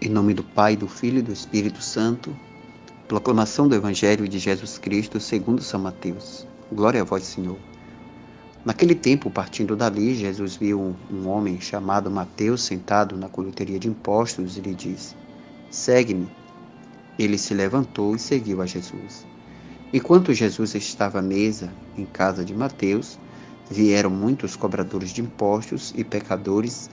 Em nome do Pai, do Filho e do Espírito Santo, proclamação do Evangelho de Jesus Cristo segundo São Mateus. Glória a vós, Senhor. Naquele tempo, partindo dali, Jesus viu um homem chamado Mateus sentado na colheitaria de impostos e lhe disse: Segue-me. Ele se levantou e seguiu a Jesus. Enquanto Jesus estava à mesa em casa de Mateus, vieram muitos cobradores de impostos e pecadores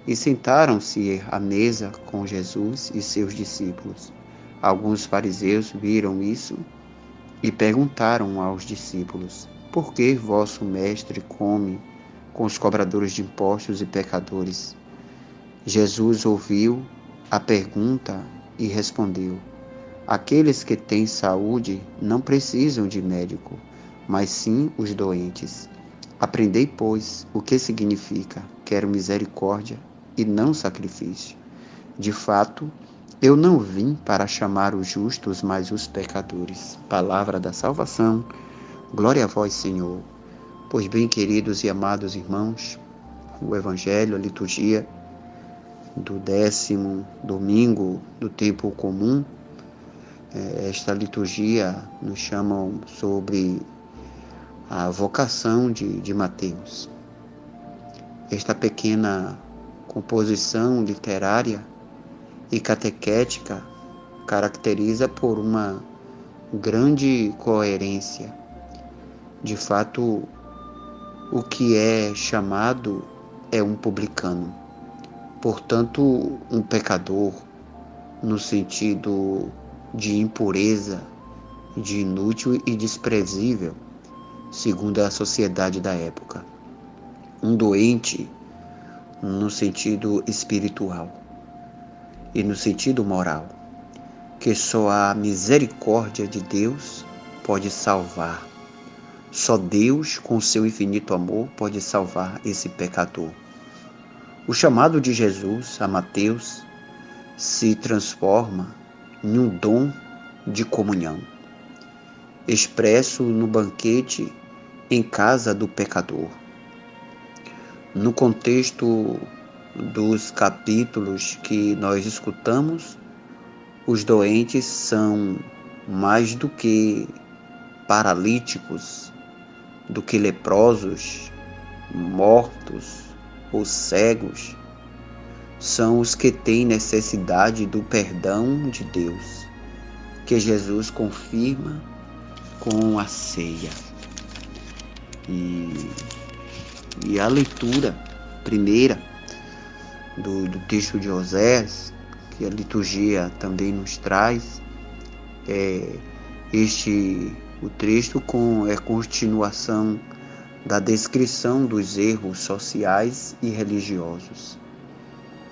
e sentaram-se à mesa com Jesus e seus discípulos. Alguns fariseus viram isso e perguntaram aos discípulos: Por que vosso mestre come com os cobradores de impostos e pecadores? Jesus ouviu a pergunta e respondeu: Aqueles que têm saúde não precisam de médico, mas sim os doentes. Aprendei, pois, o que significa: quero misericórdia e não sacrifício. De fato, eu não vim para chamar os justos, mas os pecadores. Palavra da salvação. Glória a vós, Senhor. Pois bem, queridos e amados irmãos, o Evangelho, a liturgia do 10º domingo do tempo comum, esta liturgia nos chama sobre a vocação de Mateus. Esta pequena composição literária e catequética caracteriza por uma grande coerência. De fato, o que é chamado é um publicano, portanto, um pecador, no sentido de impureza, de inútil e desprezível, segundo a sociedade da época. Um doente no sentido espiritual e no sentido moral, que só a misericórdia de Deus pode salvar. Só Deus, com seu infinito amor, pode salvar esse pecador. O chamado de Jesus a Mateus se transforma em um dom de comunhão, expresso no banquete em casa do pecador. No contexto dos capítulos que nós escutamos, os doentes são mais do que paralíticos, do que leprosos, mortos ou cegos. São os que têm necessidade do perdão de Deus, que Jesus confirma com a ceia. E a leitura primeira do texto de Osés, que a liturgia também nos traz, o texto é continuação da descrição dos erros sociais e religiosos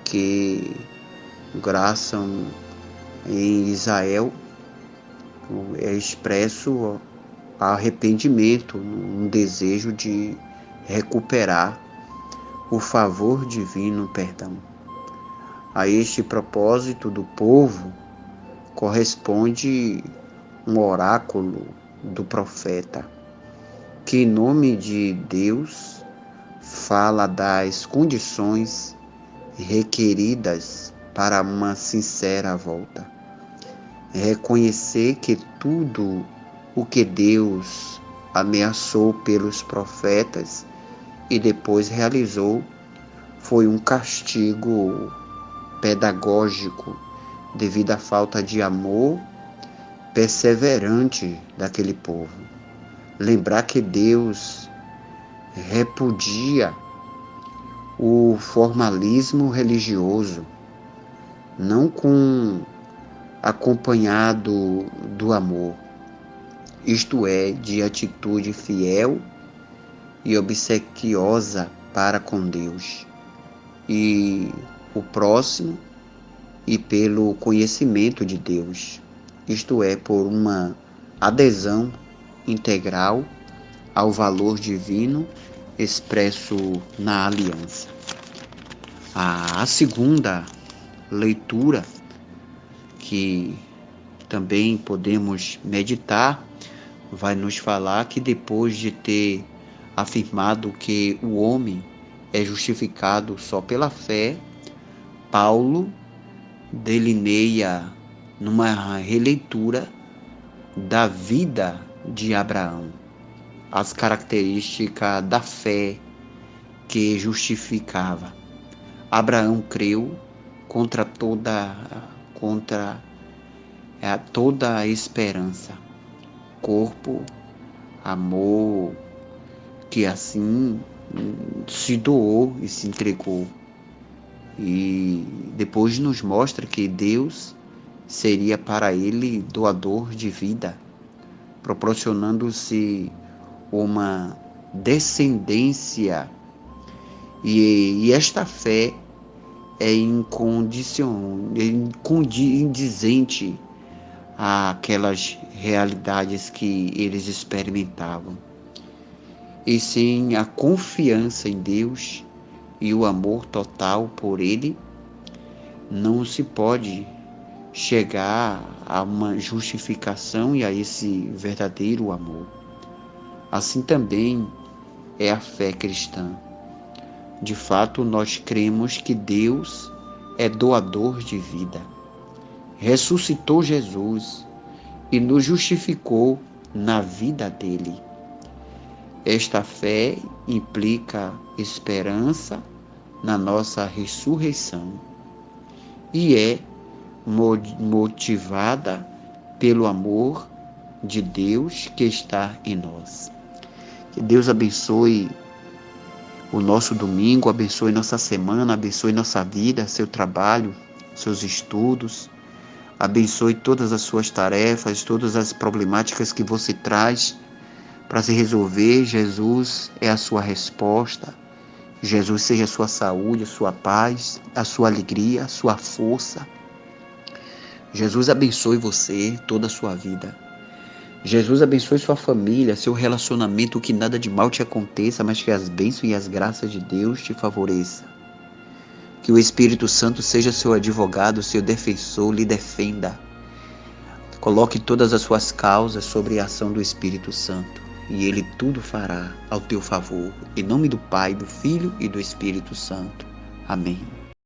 que graçam em Israel. É expresso arrependimento, um desejo de recuperar o favor divino, perdão. A este propósito do povo corresponde um oráculo do profeta, que em nome de Deus fala das condições requeridas para uma sincera volta. Reconhecer que tudo o que Deus ameaçou pelos profetas e depois realizou foi um castigo pedagógico devido à falta de amor perseverante daquele povo. Lembrar que Deus repudia o formalismo religioso, não acompanhado do amor, isto é, de atitude fiel e obsequiosa para com Deus e o próximo, e pelo conhecimento de Deus, isto é, por uma adesão integral ao valor divino expresso na aliança. A segunda leitura que também podemos meditar vai nos falar que depois de ter afirmado que o homem é justificado só pela fé, Paulo delineia numa releitura da vida de Abraão, as características da fé que justificava. Abraão creu contra toda a esperança, corpo, amor, que assim se doou e se entregou. E depois nos mostra que Deus seria para ele doador de vida, proporcionando-se uma descendência. E esta fé é incondizente àquelas realidades que eles experimentavam. E sem a confiança em Deus e o amor total por Ele, não se pode chegar a uma justificação e a esse verdadeiro amor. Assim também é a fé cristã. De fato, nós cremos que Deus é doador de vida. Ressuscitou Jesus e nos justificou na vida dele. Esta fé implica esperança na nossa ressurreição e é motivada pelo amor de Deus que está em nós. Que Deus abençoe o nosso domingo, abençoe nossa semana, abençoe nossa vida, seu trabalho, seus estudos, abençoe todas as suas tarefas, todas as problemáticas que você traz para se resolver. Jesus é a sua resposta. Jesus seja a sua saúde, a sua paz, a sua alegria, a sua força. Jesus abençoe você, toda a sua vida. Jesus abençoe sua família, seu relacionamento, que nada de mal te aconteça, mas que as bênçãos e as graças de Deus te favoreçam. Que o Espírito Santo seja seu advogado, seu defensor, lhe defenda. Coloque todas as suas causas sobre a ação do Espírito Santo, e Ele tudo fará ao teu favor. Em nome do Pai, do Filho e do Espírito Santo. Amém.